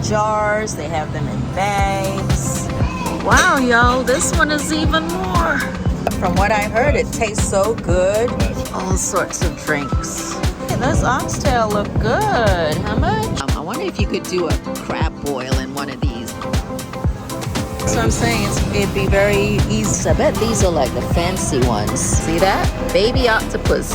in jars. They have them in bags. Wow, y'all, this one is even more. From what I heard, it tastes so good. All sorts of drinks. And this oxtail look good. How much? I wonder if you could do a crab boil in one of these. That's what I'm saying. It'd be very easy. I bet these are like the fancy ones. See that? Baby octopus.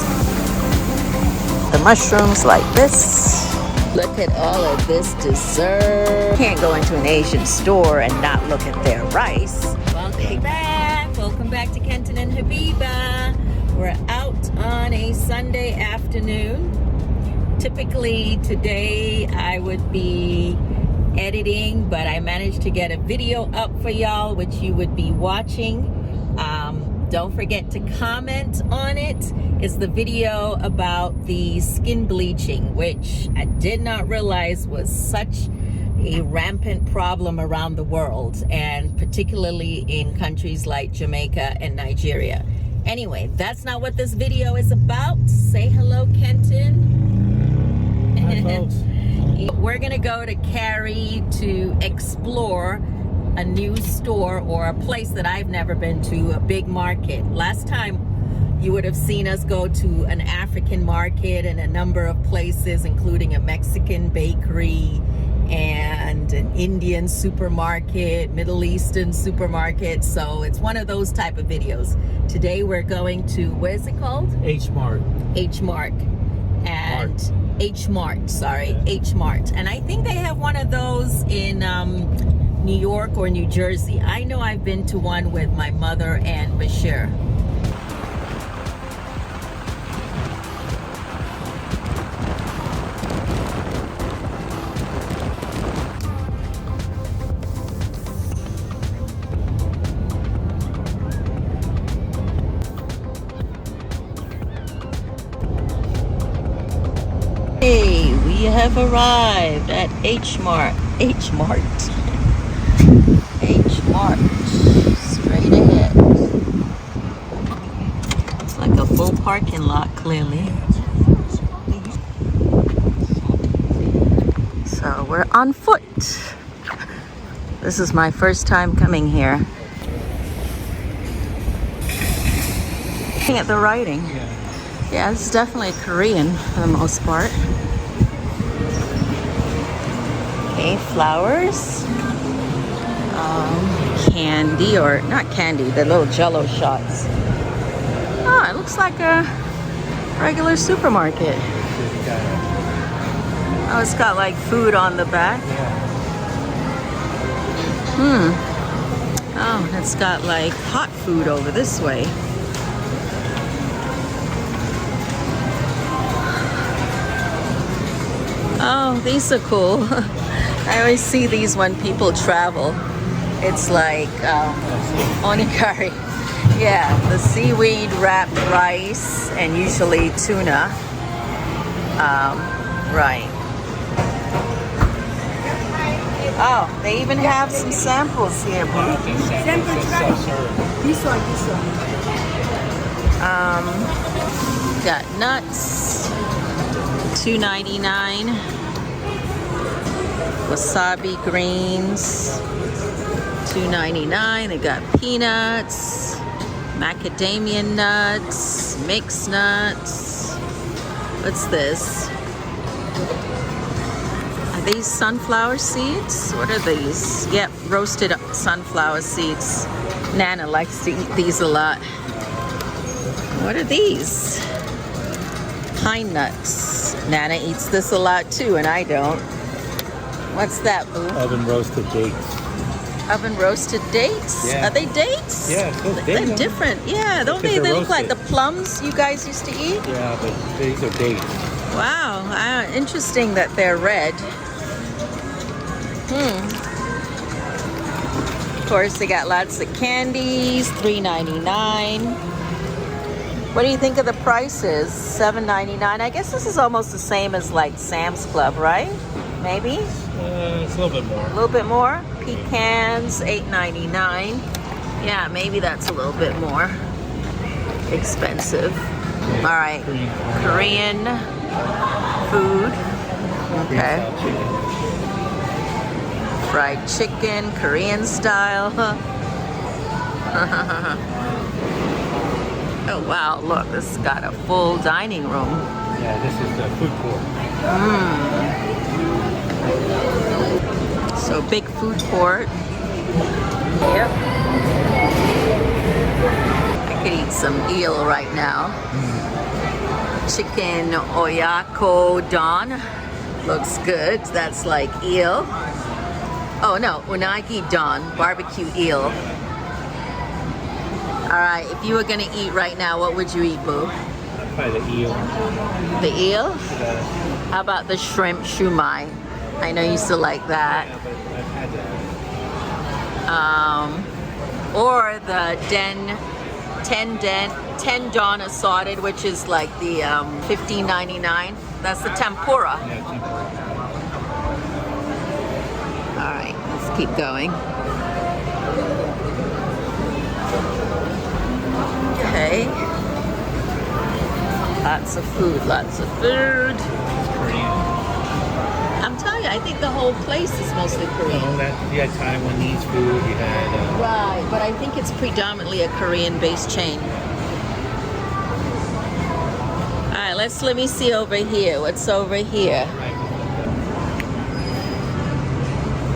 The mushrooms like this. Look at all of this dessert. You can't go into an Asian store and not look at their rice. Welcome back. Welcome back to Kenton and Habiba. We're out on a Sunday afternoon. Typically today I would be editing, but I managed to get a video up for y'all, which you would be watching. Don't forget to comment on it. It's the video about the skin bleaching, which I did not realize was such a rampant problem around the world, and particularly in countries like Jamaica and Nigeria. Anyway, that's not what this video is about. Say hello, Kenton. Hi, folks. We're gonna go to Cary to explore a new store or a place that I've never been to, a big market. Last time you would have seen us go to an African market and a number of places, including a Mexican bakery and an Indian supermarket, Middle Eastern supermarket. So it's one of those type of videos. Today we're going to, what is it called? H Mart. H Mart. And H Mart, sorry, Yeah. H Mart. And I think they have one of those in New York or New Jersey. I know I've been to one with my mother and Bashir. Hey, we have arrived at H Mart. H Mart. H Mart. Straight ahead. It's like a full parking lot, clearly. So we're on foot. This is my first time coming here. Looking at the writing. Yeah, this is definitely Korean for the most part. Okay, flowers. Candy, or not candy, the little jello shots. Oh, it looks like a regular supermarket. Oh, it's got like food on the back. Oh, it's got like hot food over this way. Oh, these are cool. I always see these when people travel. It's like onigiri. Yeah, the seaweed wrapped rice and usually tuna. Right. Oh, they even have some samples here, bro. This one. Got nuts. $2.99. Wasabi greens. $2.99. They got peanuts, macadamia nuts, mixed nuts. What's this? Are these sunflower seeds? What are these? Yep, roasted sunflower seeds. Nana likes to eat these a lot. What are these? Pine nuts. Nana eats this a lot too, and I don't. What's that, boo? Oven roasted dates. Oven roasted dates? Yeah. Are they dates? Yeah, They're different. Yeah, don't they? They look like the plums you guys used to eat? Yeah, but these are dates. Wow, interesting that they're red. Of course, they got lots of candies, $3.99. What do you think of the prices? $7.99. I guess this is almost the same as like Sam's Club, right? Maybe? It's a little bit more. A little bit more. Pecans, $8.99. Yeah, maybe that's a little bit more expensive. All right, Korean food. Okay. fried chicken, Korean style. Oh wow, look, this has got a full dining room. Yeah, this is the food court. So big food court. Yep. I could eat some eel right now. Chicken oyako don. Looks good. That's like eel. Oh no, unagi don, barbecue eel. Alright, if you were gonna eat right now, what would you eat, boo? Probably the eel. The eel? Yeah. How about the shrimp shumai? I know you used to like that. Yeah, but I've had that. Or the 10 don assorted, which is like the $15.99. That's the tempura. Yeah, tempura. All right, let's keep going. Okay. Lots of food, lots of food. It's Korean. I'm telling you, I think the whole place is mostly Korean. You had Taiwanese food, you had... Right, but I think it's predominantly a Korean-based chain. All right, let me see over here. What's over here?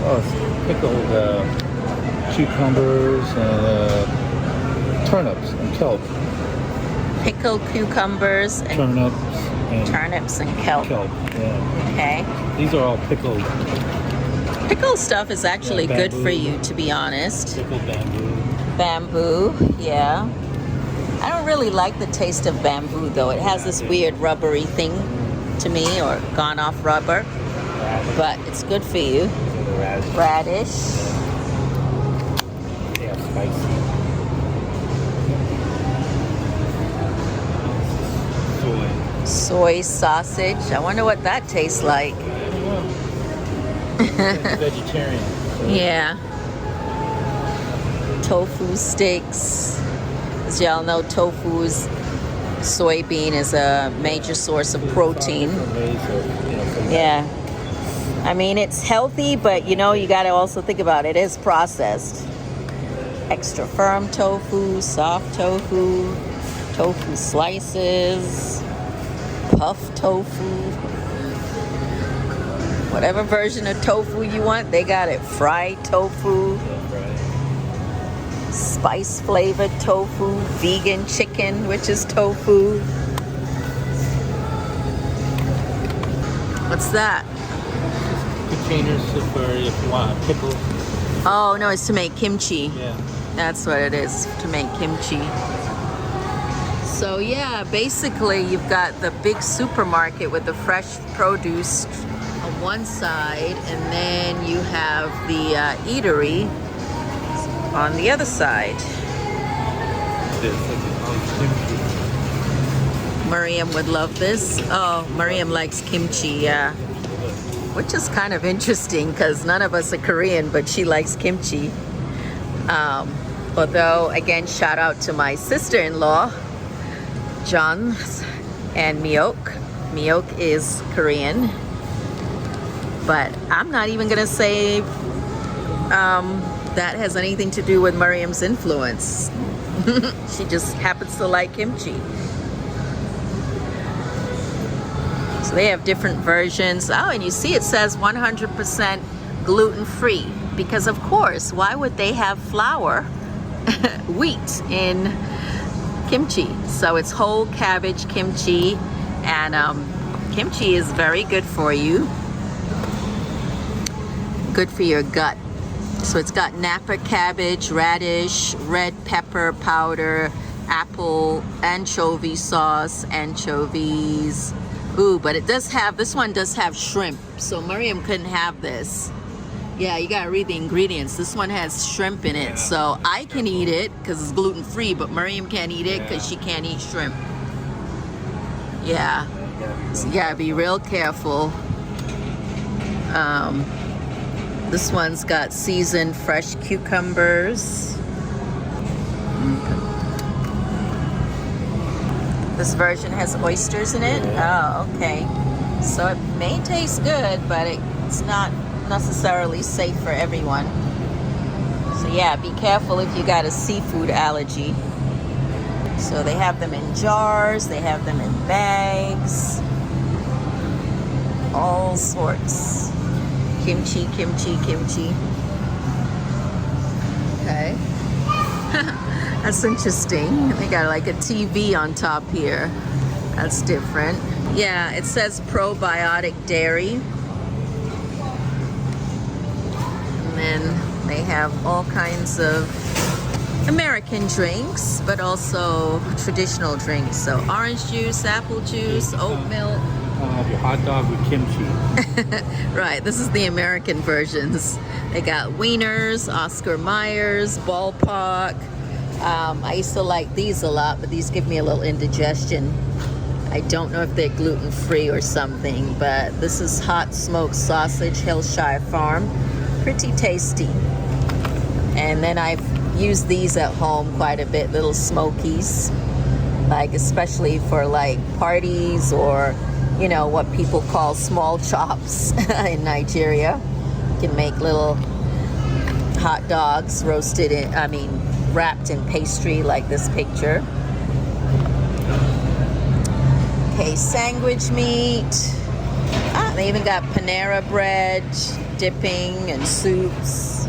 Oh, it's pickled cucumbers and turnips and kelp. Pickled cucumbers and turnips and kelp. Yeah. Okay. These are all pickled. Pickled stuff is actually Yeah, good bamboo. for you, to be honest. Pickled bamboo. Bamboo, yeah. I don't really like the taste of bamboo though. It has this weird rubbery thing to me, or gone off rubber. Radish. But it's good for you. Radish. Yeah, spicy. Soy sausage. I wonder what that tastes like. It's vegetarian. So. Yeah. Tofu sticks. As y'all know, tofu's soybean is a major source of protein. Yeah. I mean, it's healthy, but you know, you got to also think about it. It is processed. Extra firm tofu, soft tofu, tofu slices, puff tofu. Whatever version of tofu you want, they got it. Fried tofu, spice flavored tofu, vegan chicken, which is tofu. What's that? Containers for if you want a pickle. Oh no, it's to make kimchi. Yeah. That's what it is, to make kimchi. So yeah, basically you've got the big supermarket with the fresh produce on one side, and then you have the eatery on the other side. Miriam would love this. Oh, Miriam likes kimchi, yeah. Which is kind of interesting because none of us are Korean, but she likes kimchi. Although, again, shout out to my sister-in-law, John and Miok. Miok is Korean. But I'm not even gonna say that has anything to do with Miriam's influence. She just happens to like kimchi. So they have different versions. Oh, and you see it says 100% gluten-free. Because of course, why would they have flour, wheat in kimchi? So it's whole cabbage kimchi, and kimchi is very good for you. Good for your gut. So it's got Napa cabbage, radish, red pepper powder, apple, anchovy sauce, anchovies. Ooh, but it does have, this one does have shrimp. So Miriam couldn't have this. Yeah, you gotta read the ingredients. This one has shrimp in it. So I can eat it because it's gluten-free, but Miriam can't eat it because she can't eat shrimp. Yeah, so you gotta be real careful. This one's got seasoned fresh cucumbers. This version has oysters in it. Oh, okay. So it may taste good, but it's not necessarily safe for everyone. So yeah, be careful if you got a seafood allergy. So they have them in jars, they have them in bags, all sorts. Kimchi, kimchi, kimchi. Okay. That's interesting. They got like a TV on top here. That's different. Yeah, it says probiotic dairy. And then they have all kinds of American drinks, but also traditional drinks. So orange juice, apple juice, oat milk. Your hot dog with kimchi. Right, this is the American versions. They got wieners, Oscar Mayer's, ballpark. I used to like these a lot, but these give me a little indigestion. I don't know if they're gluten-free or something, but this is hot smoked sausage, Hillshire Farm. Pretty tasty. And then I've used these at home quite a bit, little smokies, like especially for like parties or, you know, what people call small chops in Nigeria. You can make little hot dogs roasted in, wrapped in pastry like this picture. Okay, sandwich meat. They even got Panera bread, dipping and soups.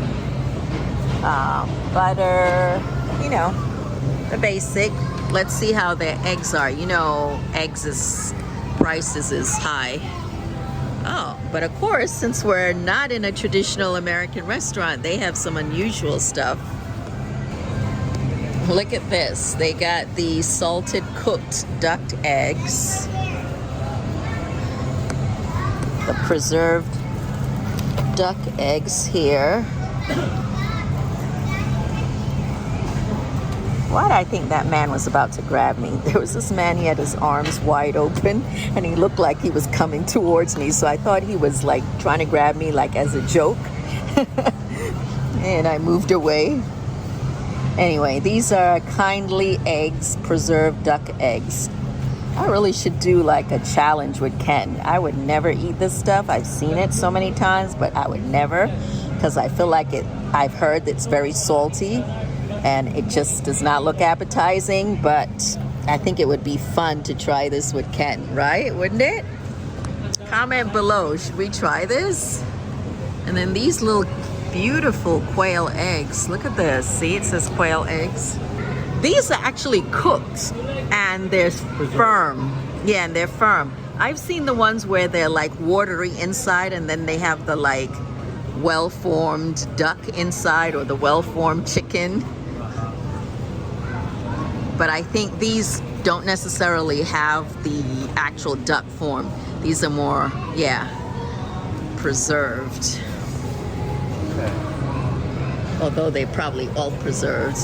Butter, you know, the basic. Let's see how their eggs are. You know, prices is high. Oh, but of course, since we're not in a traditional American restaurant, they have some unusual stuff. Look at this. They got the salted cooked duck eggs, the preserved duck eggs here. Why did I think that man was about to grab me? There was this man, he had his arms wide open and he looked like he was coming towards me. So I thought he was like trying to grab me like as a joke. And I moved away. Anyway, these are kindly eggs, preserved duck eggs. I really should do like a challenge with Ken. I would never eat this stuff. I've seen it so many times, but I would never, because I feel like I've heard that it's very salty. And it just does not look appetizing, but I think it would be fun to try this with Ken, right? Wouldn't it? Comment below, should we try this? And then these little beautiful quail eggs. Look at this, see, it says quail eggs. These are actually cooked and they're firm. Yeah, and they're firm. I've seen the ones where they're like watery inside and then they have the like well-formed duck inside or the well-formed chicken. But I think these don't necessarily have the actual duck form. These are more, yeah, preserved. Okay. Although they're probably all preserved.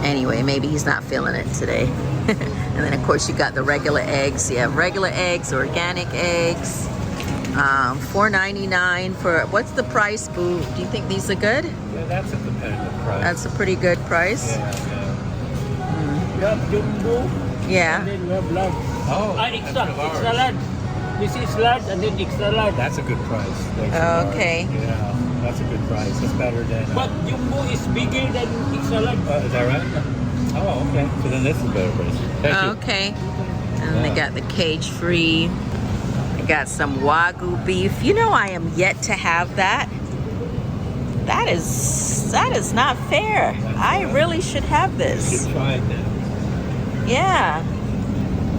Anyway, maybe he's not feeling it today. And then of course you got the regular eggs. You have regular eggs, organic eggs. $4.99 for, what's the price, Boo? Do you think these are good? Yeah, that's a competitive price. That's a pretty good price. Yeah. We have jumbo, Yeah. and then we have large. Oh, Extra that's large. large. This is large and then extra large. That's a good price. Okay. Yeah, that's a good price. It's better than. But jumbo is bigger than extra large. Is that right? Oh, okay. So then this is a better price. Thank you. Okay. And then they got the cage-free. They got some Wagyu beef. You know, I am yet to have that. That is not fair. I really should have You this. should try it now. Yeah.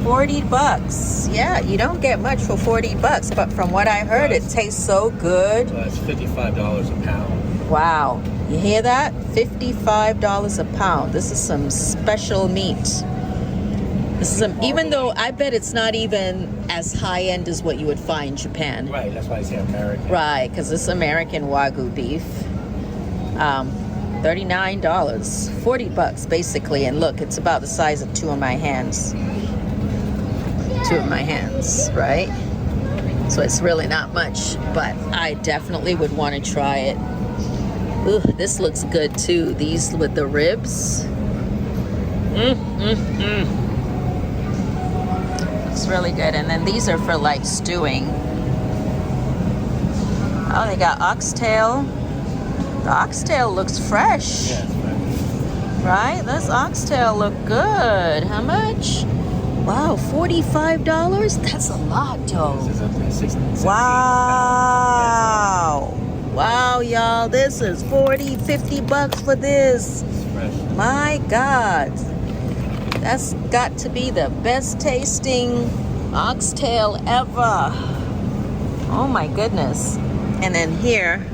$40. Yeah, you don't get much for $40, but from what I heard, it tastes so good. Well, it's $55 a pound. Wow. You hear that? $55 a pound. This is some special meat. This is even though I bet it's not even as high end as what you would find in Japan. Right, that's why I say American. Right, because it's American Wagyu beef. $39, $40 basically. And look, it's about the size of two of my hands. Two of my hands, right? So it's really not much, but I definitely would want to try it. Ooh, this looks good too. These with the ribs. It's really good. And then these are for like stewing. Oh, they got oxtail. The oxtail looks fresh. Yeah, it's fresh. Right? This oxtail look good. How much? Wow, $45? That's a lot, though. This is up to 16. Wow. Wow, y'all. This is 40, 50 bucks for this. It's fresh. My God. That's got to be the best tasting oxtail ever. Oh my goodness. And then here,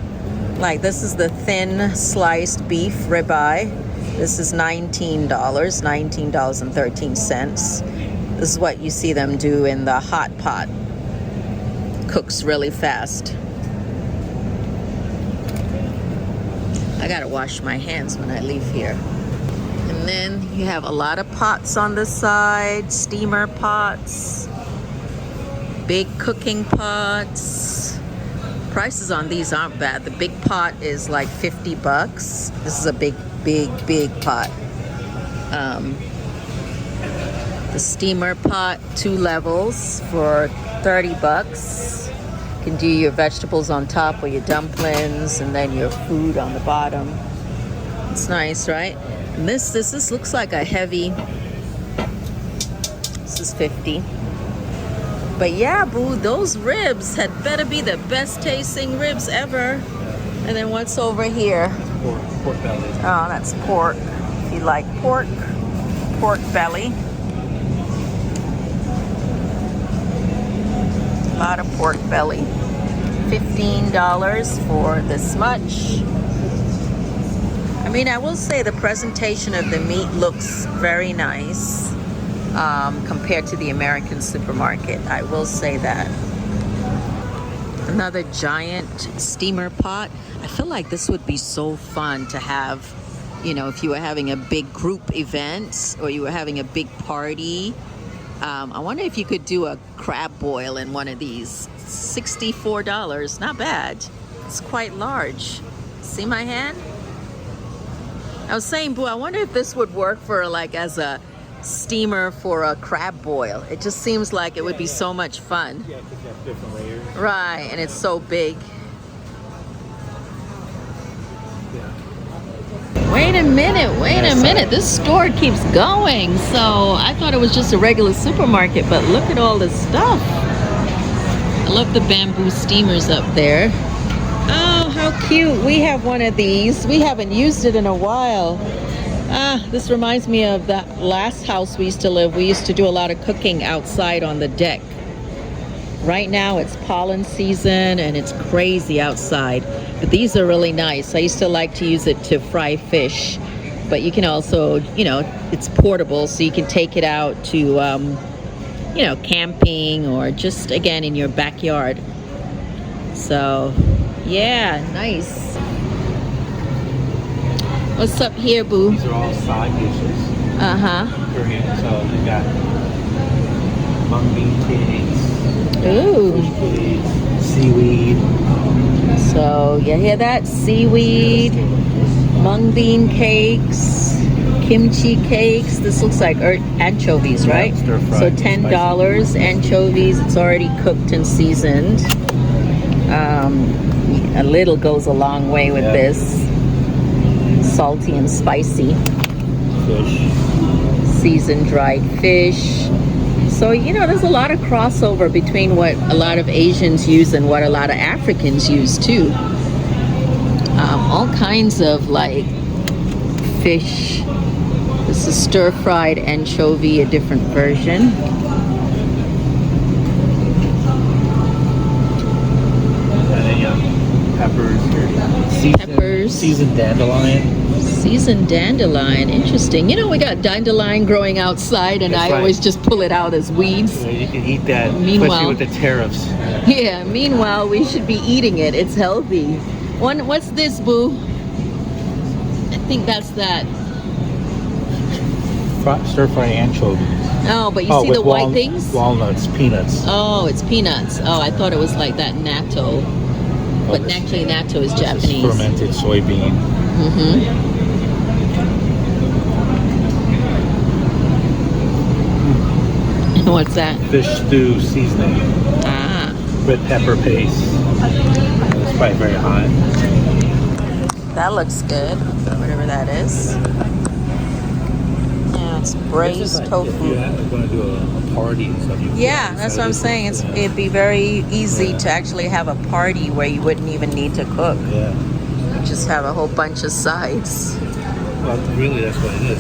like this is the thin sliced beef ribeye. This is $19, $19.13. This is what you see them do in the hot pot. Cooks really fast. I gotta wash my hands when I leave here. And then you have a lot of pots on the side, steamer pots, big cooking pots. Prices on these aren't bad. The big pot is like 50 bucks. This is a big pot. The steamer pot, 2 levels for 30 bucks. You can do your vegetables on top or your dumplings and then your food on the bottom. It's nice, right? And this looks like a heavy. This is 50. But yeah, boo, those ribs had better be the best tasting ribs ever. And then what's over here? Pork belly. Oh, that's pork. If you like pork belly. A lot of pork belly. $15 for this much. I mean, I will say the presentation of the meat looks very nice compared to the American supermarket. I will say that. Another giant steamer pot. I feel like this would be so fun to have, you know, if you were having a big group event or you were having a big party. I wonder if you could do a crab boil in one of these. $64, not bad. It's quite large. See my hand? I was saying, boo, I wonder if this would work for like as a steamer for a crab boil. It just seems like it would be so much fun. Yeah, because you have different layers. Right, and it's so big. Wait a minute. This store keeps going. So I thought it was just a regular supermarket, but look at all this stuff. I love the bamboo steamers up there. Oh, how cute. We have one of these. We haven't used it in a while. This reminds me of the last house we used to live. We used to do a lot of cooking outside on the deck. Right now it's pollen season and it's crazy outside. But these are really nice. I used to like to use it to fry fish. But you can also, you know, it's portable, so you can take it out to, you know, camping or just, again, in your backyard. So, yeah, nice. What's up here, boo? These are all side dishes. Uh-huh. Korean. So we got mung bean cakes. Ooh. Fish cakes, seaweed. So, you hear that? Seaweed, mung bean cakes, kimchi cakes. This looks like anchovies, right? Stir fry. So $10 anchovies. It's already cooked and seasoned. A little goes a long way with this. Salty and spicy. Fish. Seasoned dried fish. So, you know, there's a lot of crossover between what a lot of Asians use and what a lot of Africans use too. All kinds of like fish. This is stir-fried anchovy, a different version. And then you have peppers here. Peppers. Seasoned dandelion. Seasoned dandelion, interesting. You know, we got dandelion growing outside, and That's I right. always just pull it out as weeds. So you can eat that, Meanwhile- especially with the tariffs. Yeah, meanwhile, we should be eating it. It's healthy. What's this, boo? I think that's that. Stir-fry anchovies. Oh, but you see the white things? Walnuts, peanuts. Oh, it's peanuts. Oh, I thought it was like that natto. But this- actually, natto is This Japanese. is fermented soybean. Mm-hmm. What's that? Fish stew seasoning. Ah, Red pepper paste. probably very hot. That looks good. Whatever that is. Yeah, it's braised This is like tofu. if you're going to do a party and stuff. Yeah, that's what I'm saying. It'd be very easy to actually have a party where you wouldn't even need to cook. Yeah. Just have a whole bunch of sides. Well, really, that's what it is.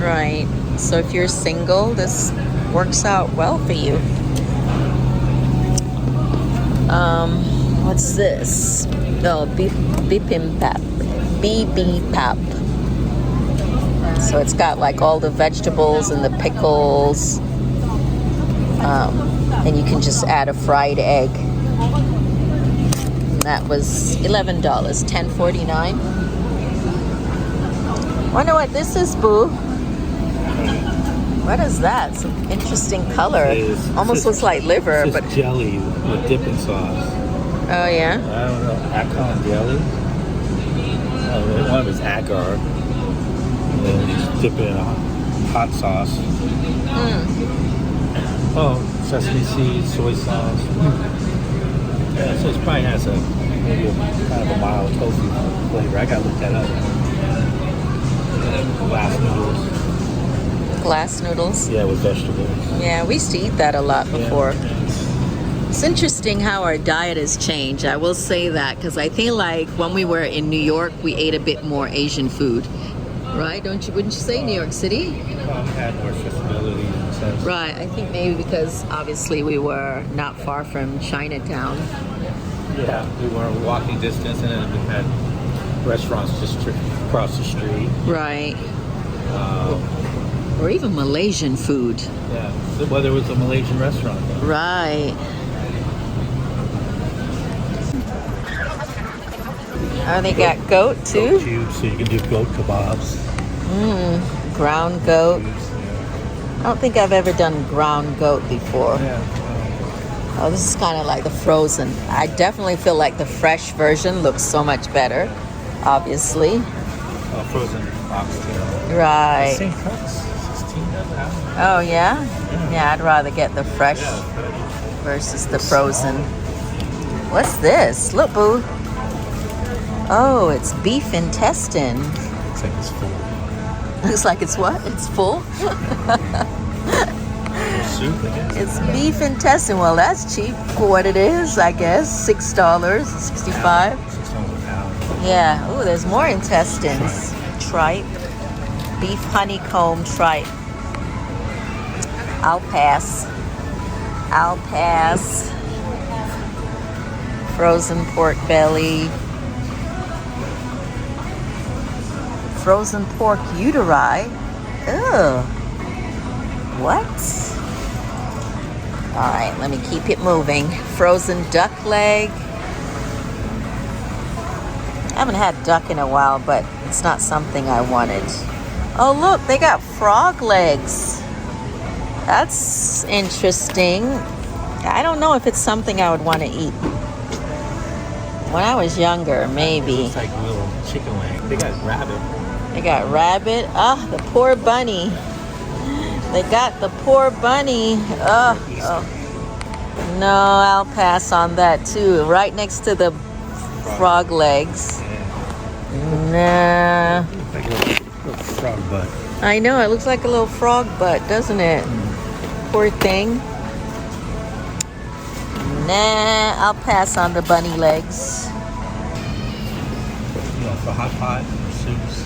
Right. So if you're single, this works out well for you. What's this? Oh, bibimbap. Bibimbap. So it's got like all the vegetables and the pickles. And you can just add a fried egg. And that was $11, $10.49. Wonder what this is, Boo. What is that? Some interesting color. Almost looks like liver, it's but jelly with dipping sauce. oh yeah. I don't know, Akon jelly. Oh, one of it's agar. And then you just dip it in a hot sauce. Oh, sesame seeds, soy sauce. Yeah, so it probably has maybe kind of a mild tofu flavor. I gotta look that up. Glass noodles. Glass noodles. Yeah, with vegetables. Yeah, we used to eat that a lot before. Yeah. It's interesting how our diet has changed. I will say that because I think like when we were in New York, we ate a bit more Asian food, right? Wouldn't you say New York City? Well, we had more accessibility in a sense. Right. I think maybe because obviously we were not far from Chinatown. Yeah, we were walking distance, and then we had restaurants just across the street. Right. Or even Malaysian food. Yeah, well, there was a Malaysian restaurant. Right. Oh, they got goat too? Goat cubes, so you can do goat kebabs. Ground goat. Cubes, yeah. I don't think I've ever done ground goat before. Yeah. Oh, this is kind of like the frozen. I definitely feel like the fresh version looks so much better, obviously. Frozen oxtail. Right. Same price, $16. Oh, yeah? Yeah, I'd rather get the fresh versus the frozen. What's this? Look, Boo. Oh, it's beef intestine. Looks like it's full. Looks like it's what? It's full? Soup, I guess. It's beef intestine. Well, that's cheap for what it is, I guess. $6.65. $6 a pound. Yeah. Oh, there's more intestines. Tripe. Beef honeycomb tripe. I'll pass. I'll pass. Frozen pork belly. Frozen pork uteri. Ugh. What? All right, let me keep it moving. Frozen duck leg. I haven't had duck in a while, but it's not something I wanted. Oh, look, they got frog legs. That's interesting. I don't know if it's something I would want to eat. When I was younger, maybe. It's like a little chicken leg. They got rabbit. They got rabbit. Oh, the poor bunny. They got the poor bunny. Oh. No, I'll pass on that too. Right next to the frog legs. Nah. Like a little frog butt. I know, it looks like a little frog butt, doesn't it? Poor thing. Nah, I'll pass on the bunny legs. Yeah, for hot pot, soups.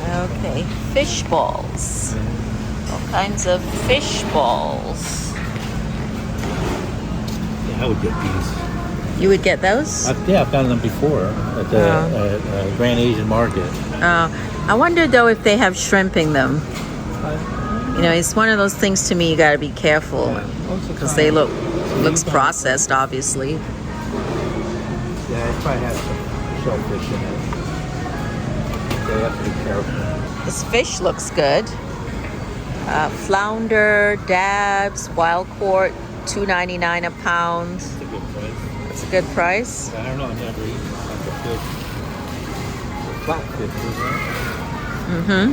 Okay, fish balls. All kinds of fish balls. Yeah, I would get these. You would get those? Yeah, I've done them before at the Grand Asian Market. I wonder though if they have shrimp in them. You know, it's one of those things to me you got to be careful because they looks processed, obviously. Yeah, it probably has some shellfish in it. So you have to be careful. This fish looks good. Flounder, dabs, wild caught, $2.99 a pound. It's a good price. That's a good price. I don't know, I've never eaten like a fish. Flatfish, isn't it? Mm-hmm.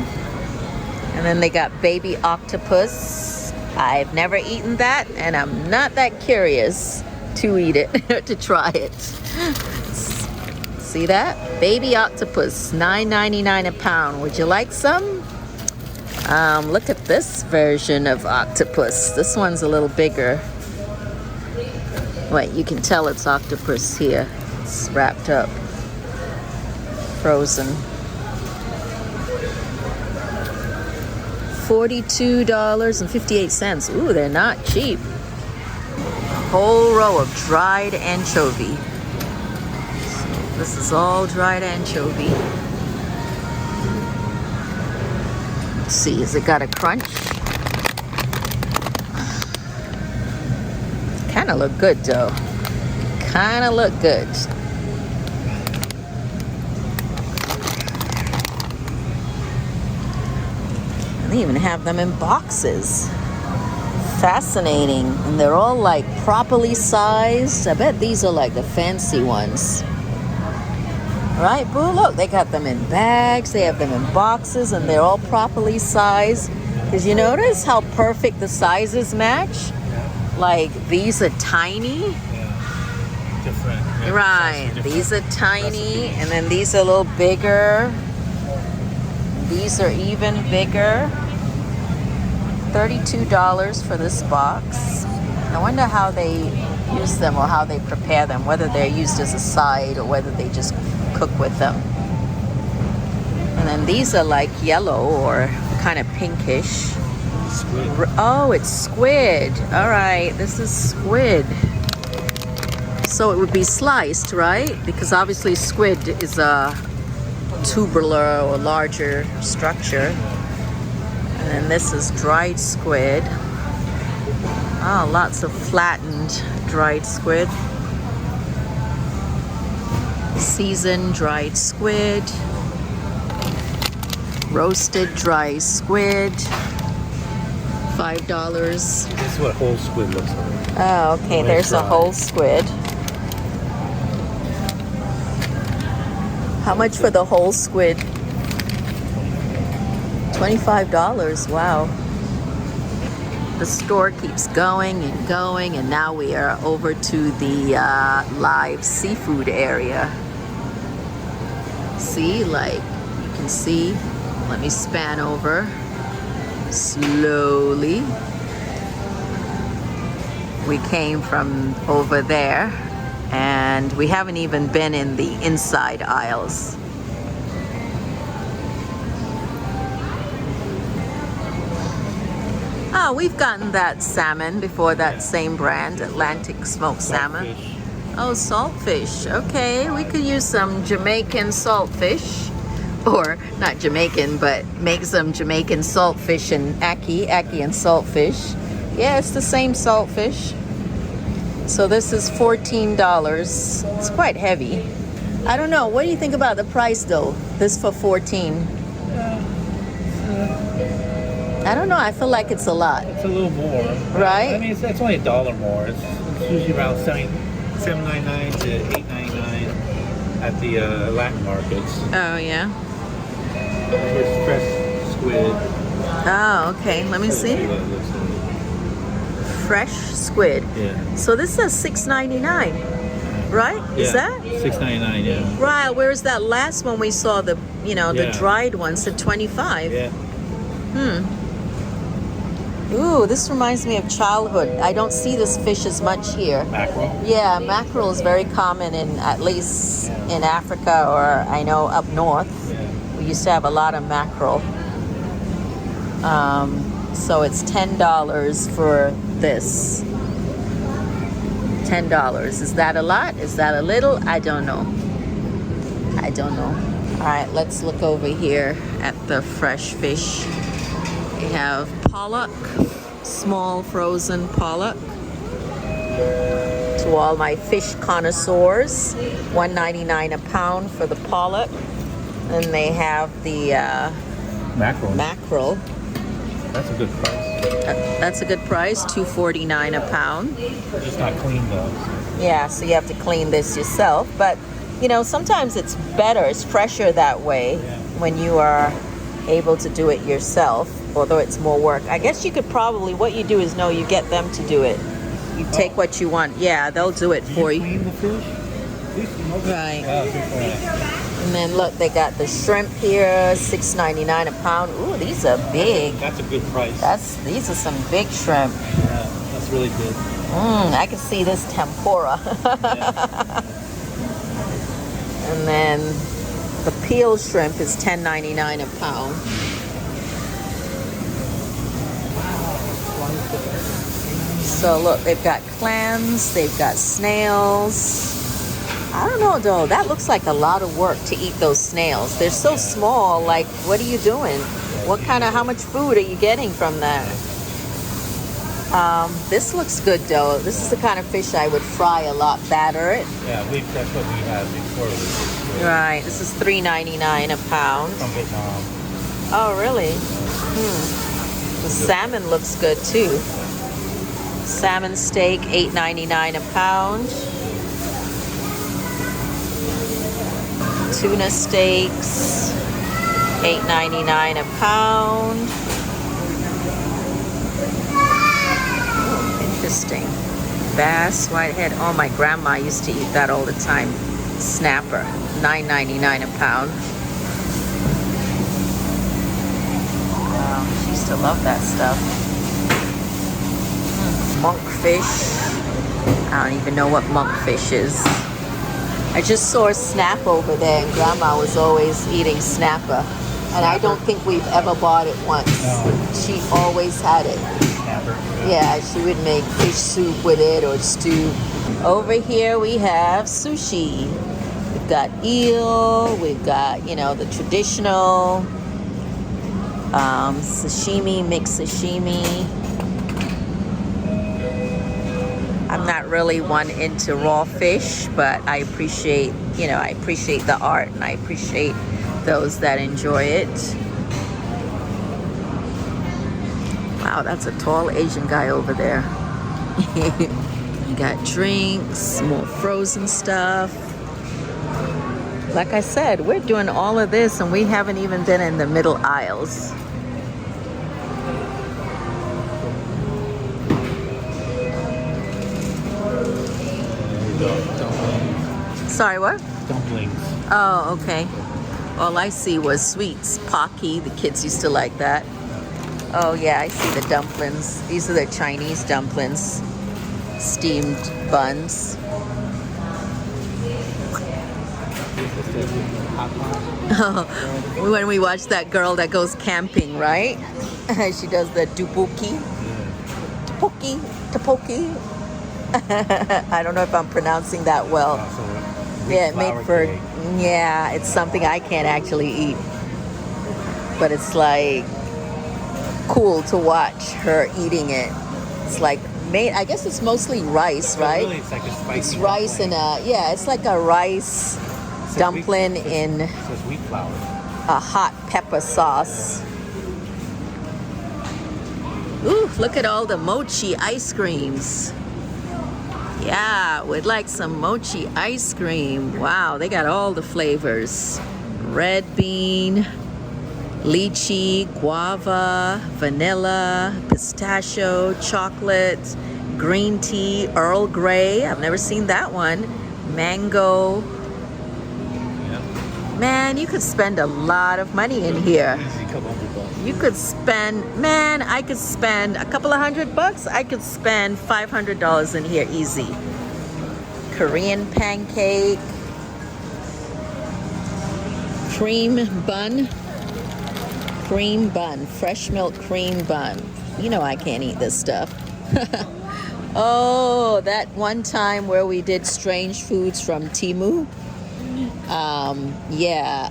And then they got baby octopus. I've never eaten that, and I'm not that curious. to eat it, to try it. See that? Baby octopus, $9.99 a pound. Would you like some? Look at this version of octopus. This one's a little bigger. Wait, you can tell it's octopus here. It's wrapped up, frozen. $42.58. Ooh, they're not cheap. A whole row of dried anchovy. So this is all dried anchovy. Let's see, has it got a crunch? Kind of look good though. Kind of look good. They even have them in boxes. Fascinating. And they're all like properly sized. I bet these are like the fancy ones. Right, Boo? Look, they got them in bags. They have them in boxes, and they're all properly sized. Because you notice how perfect the sizes match? Like, these are tiny. Different. Right, these are tiny, and then these are a little bigger. These are even bigger. $32 for this box. I wonder how they use them or how they prepare them, whether they're used as a side or whether they just cook with them. And then these are like yellow or kind of pinkish. Squid. Oh, it's squid. All right, this is squid. So it would be sliced, right? Because obviously squid is a tubular or larger structure. And then this is dried squid. Oh, lots of flattened dried squid. Seasoned dried squid. Roasted dry squid. $5. This is what whole squid looks like. Oh, okay, there's a whole squid. How much for the whole squid? $25, wow. The store keeps going and going, and now we are over to the live seafood area. See, like, you can see, let me span over slowly. We came from over there, and we haven't even been in the inside aisles. Oh, we've gotten that salmon before, that same brand, Atlantic smoked salmon. Oh, saltfish. Okay, we could use some Jamaican saltfish. Or, not Jamaican, but make some Jamaican saltfish and ackee and saltfish. Yeah, it's the same saltfish. So this is $14. It's quite heavy. I don't know. What do you think about the price, though? This for $14. I don't know. I feel like it's a lot. It's a little more. Right? I mean, it's only $1 more. It's usually around $7.99 to $8.99 at the Latin markets. Oh, yeah? Here's fresh squid. Oh, okay. Let me see. Fresh squid. Yeah. So this says $6.99, right? Is that? $6.99, yeah. Right. Where's that last one we saw? The the dried one said $25. Yeah. Ooh, this reminds me of childhood. I don't see this fish as much here. Mackerel? Yeah, mackerel is very common at least in Africa, or I know up north. Yeah. We used to have a lot of mackerel. So it's $10 for this. $10. Is that a lot? Is that a little? I don't know. I don't know. All right, let's look over here at the fresh fish. We have pollock, small frozen pollock. To all my fish connoisseurs, $1.99 a pound for the pollock. And they have the mackerel. That's a good price. That's a good price, $2.49 a pound. Just not clean though. Yeah, so you have to clean this yourself. But, sometimes it's better, it's fresher that way when you are able to do it yourself, although it's more work. I guess you could probably, what you do is you get them to do it. You take what you want. Yeah, they'll do it for you. Clean the fish? Right. Yeah, good for that. And then look, they got the shrimp here, $6.99 a pound. Ooh, these are big. That's a good price. These are some big shrimp. Yeah, that's really good. I can see this tempura. Yeah. And then the peeled shrimp is $10.99 a pound. So look, they've got clams, they've got snails. I don't know though, that looks like a lot of work to eat those snails. They're so small, like what are you doing? How much food are you getting from that? This looks good though. This is the kind of fish I would fry a lot, batter it. Yeah, that's what we had before. Right, this is $3.99 a pound. From Vietnam. Oh really? The salmon looks good too. Salmon steak, $8.99 a pound. Tuna steaks, $8.99 a pound. Interesting. Bass, whitehead. Oh, my grandma used to eat that all the time. Snapper, $9.99 a pound. Wow, she used to love that stuff. Monkfish. I don't even know what monkfish is. I just saw a snap over there, and Grandma was always eating snapper. And I don't think we've ever bought it once. No. She always had it. Snapper. Yeah, she would make fish soup with it or stew. Over here we have sushi. We've got eel. We've got, the traditional sashimi, mixed sashimi. I'm not really one into raw fish, but I appreciate the art, and I appreciate those that enjoy it. Wow, that's a tall Asian guy over there. You got drinks, more frozen stuff. Like I said, we're doing all of this and we haven't even been in the middle aisles. Sorry, what? Dumplings. Oh, okay. All I see was sweets. Pocky, the kids used to like that. Oh yeah, I see the dumplings. These are the Chinese dumplings. Steamed buns. When we watch that girl that goes camping, right? She does the dubuki. Tapoki. I don't know if I'm pronouncing that well. Yeah, made for, yeah, it's something I can't actually eat. But it's like cool to watch her eating it. It's like made, I guess it's mostly rice, right? Really, it's like a spicy it's rice dumpling. It's like a rice dumpling in It says wheat flour. a hot pepper sauce. Ooh, look at all the mochi ice creams. Yeah, we'd like some mochi ice cream. Wow, they got all the flavors. Red bean, lychee, guava, vanilla, pistachio, chocolate, green tea, Earl Grey. I've never seen that one. Mango. Yeah. Man, you could spend a lot of money in here. Easy, couple $100. You could spend, man, I could spend a couple of $100. I could spend $500 in here easy. Korean pancake, cream bun, fresh milk cream bun. You know I can't eat this stuff. Oh, that one time where we did strange foods from Temu. Yeah.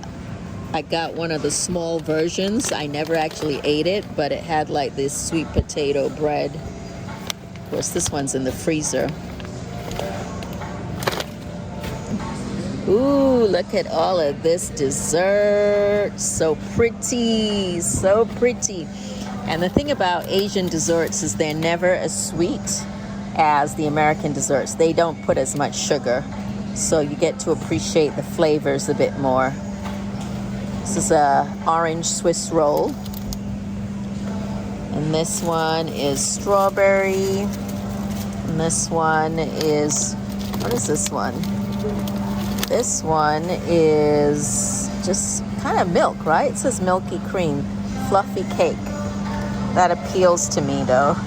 I got one of the small versions. I never actually ate it, but it had like this sweet potato bread. Of course, this one's in the freezer. Ooh, look at all of this dessert. So pretty, so pretty. And the thing about Asian desserts is they're never as sweet as the American desserts. They don't put as much sugar, so you get to appreciate the flavors a bit more. This is a orange Swiss roll. And this one is strawberry. And And this one is, what is this one? This one is just kind of milk, right? It says milky cream, fluffy cake. That appeals to me though.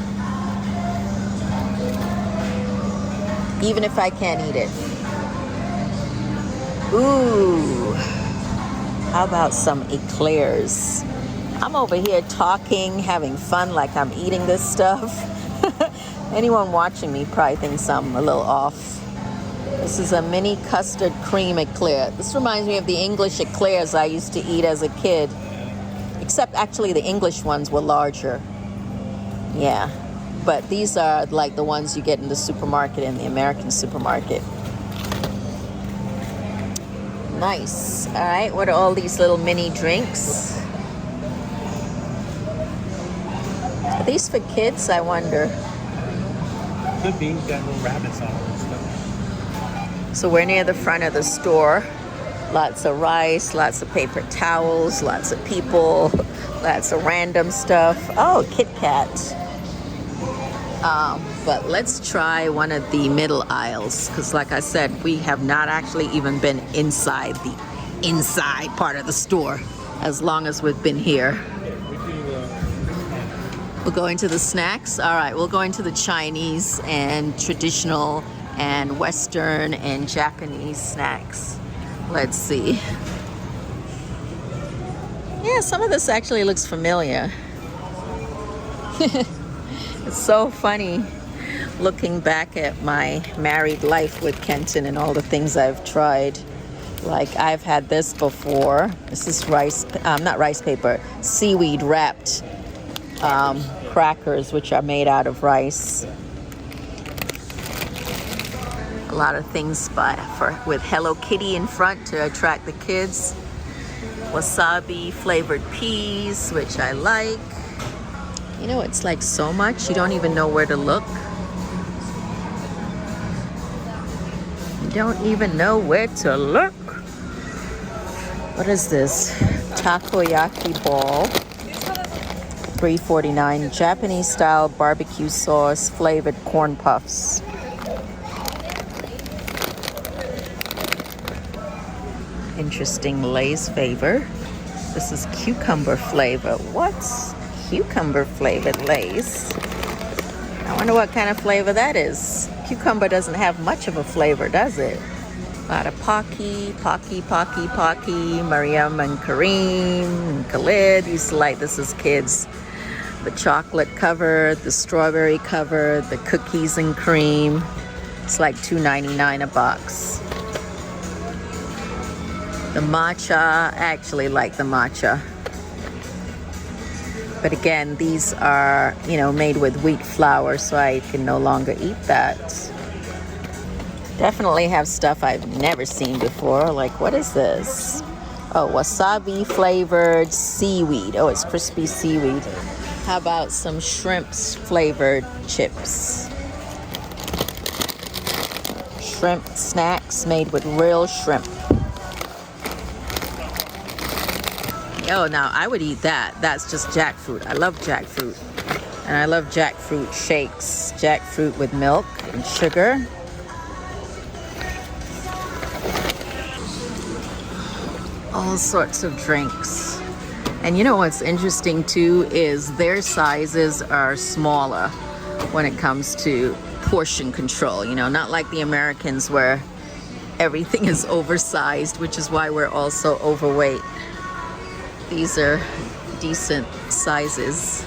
Even if I can't eat it. Ooh, how about some eclairs? I'm over here talking, having fun like I'm eating this stuff. Anyone watching me probably thinks I'm a little off. This is a mini custard cream eclair. This reminds me of the English eclairs I used to eat as a kid. Except actually the English ones were larger. Yeah, but these are like the ones you get in the supermarket, in the American supermarket. Nice. All right, what are all these little mini drinks? Are these for kids, I wonder? Could be. Got little rabbits on them and stuff. So we're near the front of the store. Lots of rice, lots of paper towels, lots of people, lots of random stuff. Oh, Kit Kat. But let's try one of the middle aisles, because like I said, we have not actually even been inside the inside part of the store as long as we've been here. We'll go into the snacks. All right, we'll go into the Chinese and traditional and Western and Japanese snacks. Let's see. Yeah, some of this actually looks familiar. It's so funny looking back at my married life with Kenton and all the things I've tried. Like I've had this before. This is rice, not rice paper, seaweed wrapped crackers, which are made out of rice. A lot of things with Hello Kitty in front to attract the kids. Wasabi flavored peas, which I like. You know, it's like so much, you don't even know where to look. You don't even know where to look. What is this? Takoyaki ball. $3.49. Japanese style barbecue sauce flavored corn puffs. Interesting Lay's flavor. This is cucumber flavor. What's cucumber flavored Lay's? I wonder what kind of flavor that is. Cucumber doesn't have much of a flavor, does it? A lot of Pocky, Mariam and Kareem and Khalid used to like this as kids. The chocolate cover, the strawberry cover, the cookies and cream. It's like $2.99 a box. The matcha, I actually like the matcha. But again, these are, made with wheat flour, so I can no longer eat that. Definitely have stuff I've never seen before. Like, what is this? Oh, wasabi flavored seaweed. Oh, it's crispy seaweed. How about some shrimp flavored chips? Shrimp snacks made with real shrimp. Oh, now I would eat that. That's just jackfruit. I love jackfruit. And I love jackfruit shakes. Jackfruit with milk and sugar. All sorts of drinks. And you know what's interesting too is their sizes are smaller when it comes to portion control. Not like the Americans where everything is oversized, which is why we're also overweight. These are decent sizes.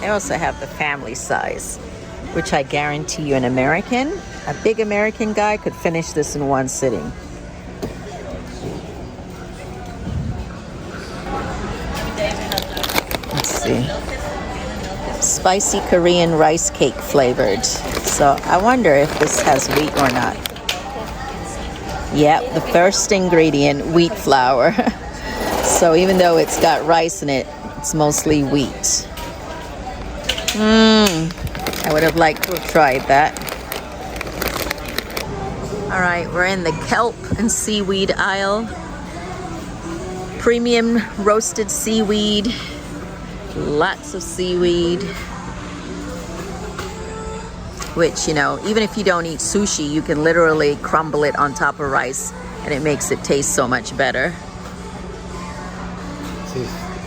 They also have the family size, which I guarantee you a big American guy could finish this in one sitting. Let's see. Spicy Korean rice cake flavored. So I wonder if this has wheat or not. Yep, the first ingredient, wheat flour. So even though it's got rice in it, it's mostly wheat. I would have liked to have tried that. All right, we're in the kelp and seaweed aisle. Premium roasted seaweed. Lots of seaweed. which, you know, even if you don't eat sushi, you can literally crumble it on top of rice and it makes it taste so much better. See,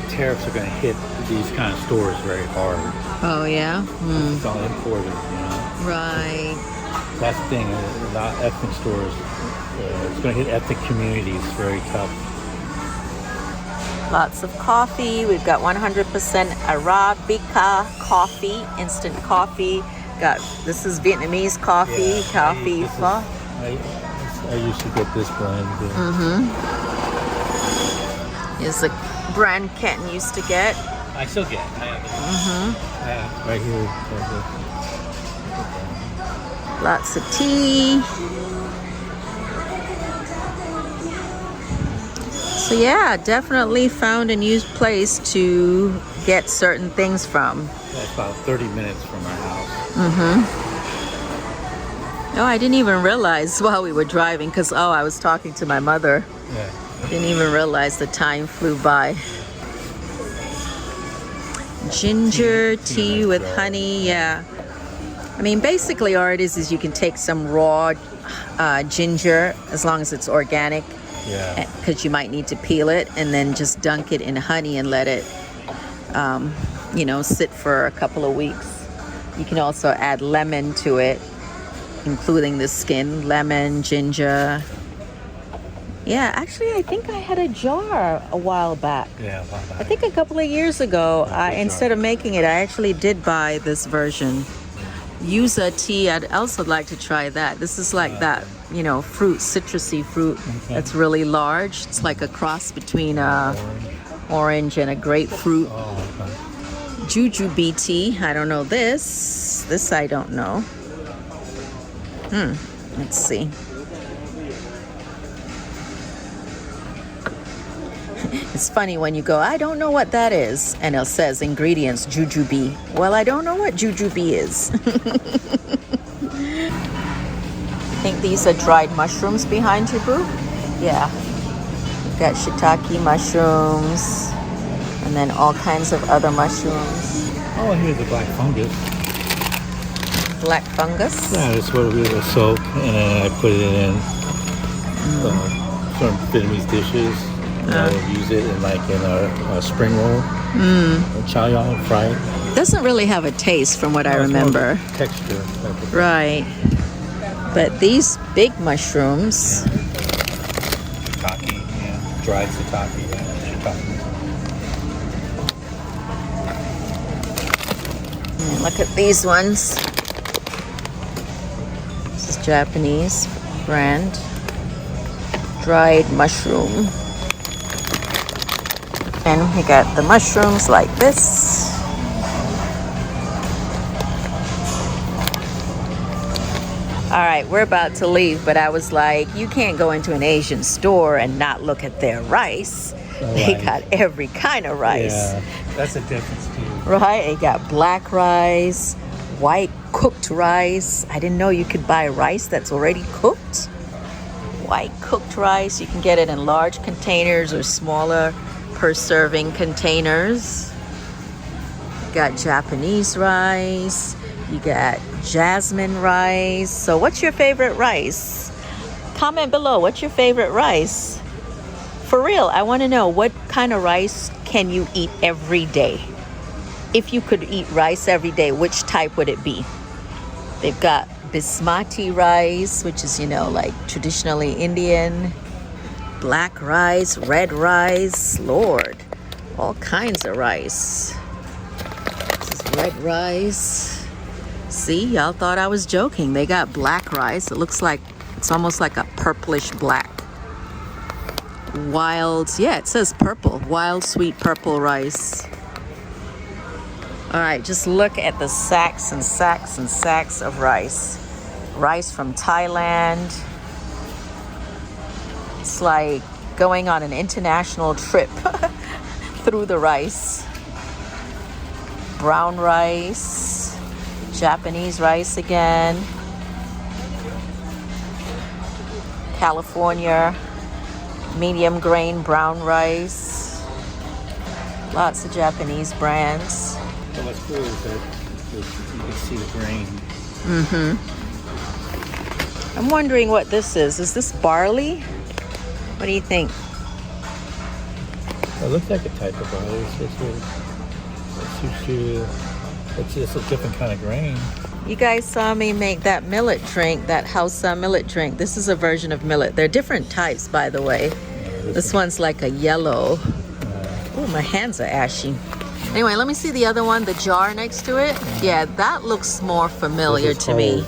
tariffs are going to hit these kind of stores very hard. Oh, yeah? It's all imported, you know. Right. That's the thing, not ethnic stores. It's going to hit ethnic communities very tough. Lots of coffee. We've got 100% Arabica coffee, instant coffee. This is Vietnamese coffee, coffee. I used to get this brand. Is the brand Kenton used to get. I still get it. I have it. Right here. Lots of tea. So yeah, definitely found a new place to get certain things from. That's about 30 minutes from our house. Oh, I didn't even realize while we were driving because, I was talking to my mother. Yeah. Didn't even realize the time flew by. Ginger tea with honey, yeah. I mean, basically all it is you can take some raw ginger, as long as it's organic. Yeah. Because you might need to peel it, and then just dunk it in honey and let it, sit for a couple of weeks. You can also add lemon to it, including the skin, lemon, ginger. Yeah, actually, I think I had a jar a while back. Yeah, a while back. I think a couple of years ago, instead of making it, I actually did buy this version. Yuza tea, I'd also like to try that. This is like that, fruit, citrusy fruit that's really large. It's like a cross between orange and a grapefruit. Oh, okay. Jujube tea, I don't know this. This I don't know. Let's see. It's funny when you go, I don't know what that is, and it says ingredients, jujube. Well, I don't know what jujube is. I think these are dried mushrooms behind you, Boo? Yeah. We've got shiitake mushrooms, and then all kinds of other mushrooms. Oh, here's the black fungus. Black fungus? Yeah, that's what we will soak, and then I put it in some Vietnamese dishes. We'll use it in our spring roll, chow yao, fry it. Doesn't really have a taste from what I remember. Texture. Right. But these big mushrooms. Shiitake, dried shiitake, Look at these ones. This is Japanese brand. Dried mushroom. And we got the mushrooms like this. All right, we're about to leave, but I was like, you can't go into an Asian store and not look at their rice. They got every kind of rice. Yeah, that's a difference too. Right, they got black rice, white cooked rice. I didn't know you could buy rice that's already cooked. White cooked rice, you can get it in large containers or smaller per serving containers. You got Japanese rice, you got jasmine rice. So what's your favorite rice? Comment below, what's your favorite rice? For real, I want to know, what kind of rice can you eat every day? If you could eat rice every day, which type would it be? They've got basmati rice, which is, like traditionally Indian. Black rice, red rice, Lord, all kinds of rice. This is red rice. See, y'all thought I was joking. They got black rice. It looks like, it's almost like a purplish black. It says purple. Wild sweet purple rice. All right, just look at the sacks and sacks and sacks of rice. Rice from Thailand. It's like going on an international trip through the rice. Brown rice, Japanese rice again. California, medium grain brown rice. Lots of Japanese brands. So what's cool is that you can see the grain I'm wondering what this is. Is this barley? What do you think? It looks like a type of barley. Sushi. It's just a different kind of grain. You guys saw me make that millet drink, that Hausa millet drink. This is a version of millet. They're different types, by the way. This one's like a yellow. Oh, my hands are ashy. Anyway, let me see the other one, the jar next to it. Yeah, that looks more familiar to me.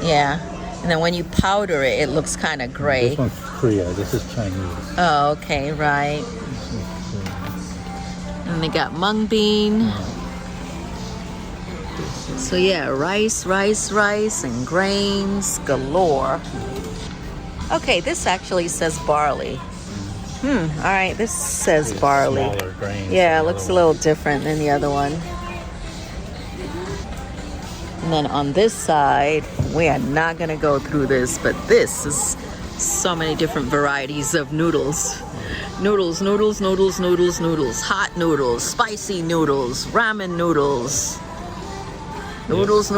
Yeah. And then when you powder it, it looks kind of gray. This one's Korea. This is Chinese. Oh, okay, right. And they got mung bean. So yeah, rice, and grains galore. Okay, this actually says barley. All right, this says barley. Smaller grains. Yeah, it looks a little different than the other one. And then on this side, we are not gonna go through this, but this is so many different varieties of noodles. Noodles, hot noodles, spicy noodles, ramen noodles. Noodles.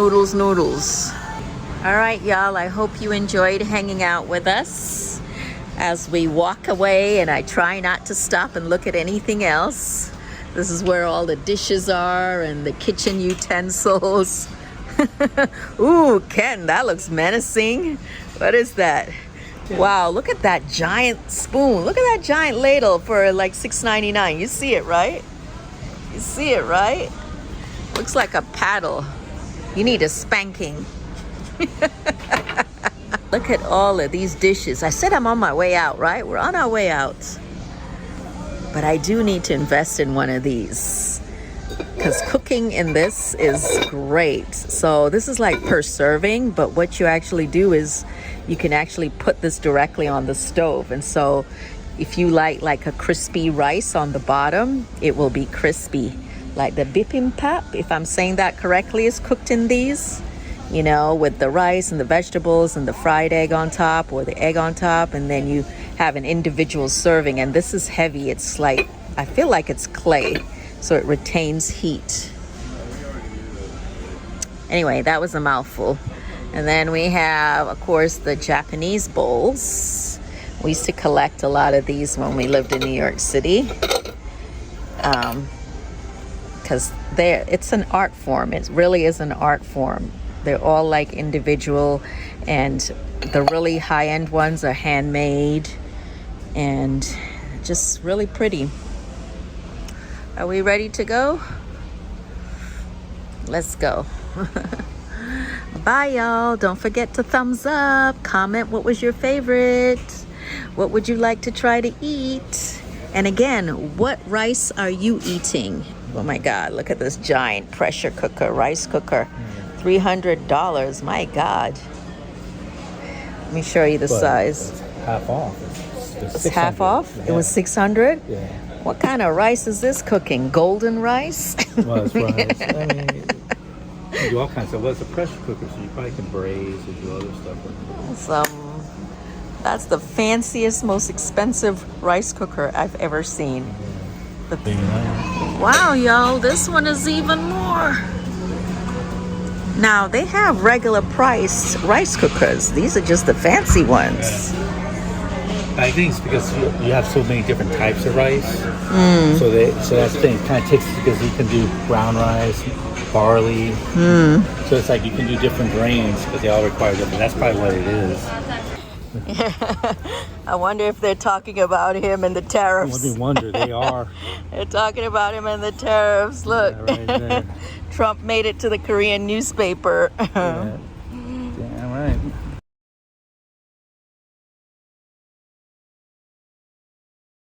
All right, y'all, I hope you enjoyed hanging out with us as we walk away, and I try not to stop and look at anything else. This is where all the dishes are and the kitchen utensils. Ooh, Ken, that looks menacing. What is that? Wow, look at that giant spoon. Look at that giant ladle for like $6.99. You see it, right? Looks like a paddle. You need a spanking. Look at all of these dishes. I said I'm on my way out, right? We're on our way out. But I do need to invest in one of these, because cooking in this is great. So this is like per serving, but what you actually do is you can actually put this directly on the stove. And so if you like a crispy rice on the bottom, it will be crispy. Like the bibimbap, if I'm saying that correctly, is cooked in these, you know, with the rice and the vegetables and the fried egg on top, or the egg on top, and then you have an individual serving. And this is heavy. It's like, I feel like it's clay, so it retains heat. Anyway, that was a mouthful. And then we have, of course, the Japanese bowls. We used to collect a lot of these when we lived in New York City. Because it's an art form. It really is an art form. They're all like individual, and the really high-end ones are handmade and just really pretty. Are we ready to go? Let's go. Bye, y'all. Don't forget to thumbs up. Comment what was your favorite. What would you like to try to eat? And again, what rice are you eating? Oh my God, look at this giant pressure cooker, rice cooker. $300, my God. Let me show you the size. It's half off. It's half off? Yeah. It was $600? Yeah. What kind of rice is this cooking? Golden rice? Well, it's rice. I mean, you do all kinds of. Well, it's a pressure cooker, so you probably can braise and do other stuff. That's the fanciest, most expensive rice cooker I've ever seen. Wow, y'all, this one is even more. Now, they have regular priced rice cookers. These are just the fancy ones. Yeah. I think it's because you have so many different types of rice. So that's the thing. It kind of takes, because you can do brown rice, barley. So it's like you can do different grains, but they all require different. That's probably what it is. I wonder if they're talking about him and the tariffs. Well, they wonder. They are. They're talking about him and the tariffs. Look, Yeah, right there. Trump made it to the Korean newspaper. Yeah.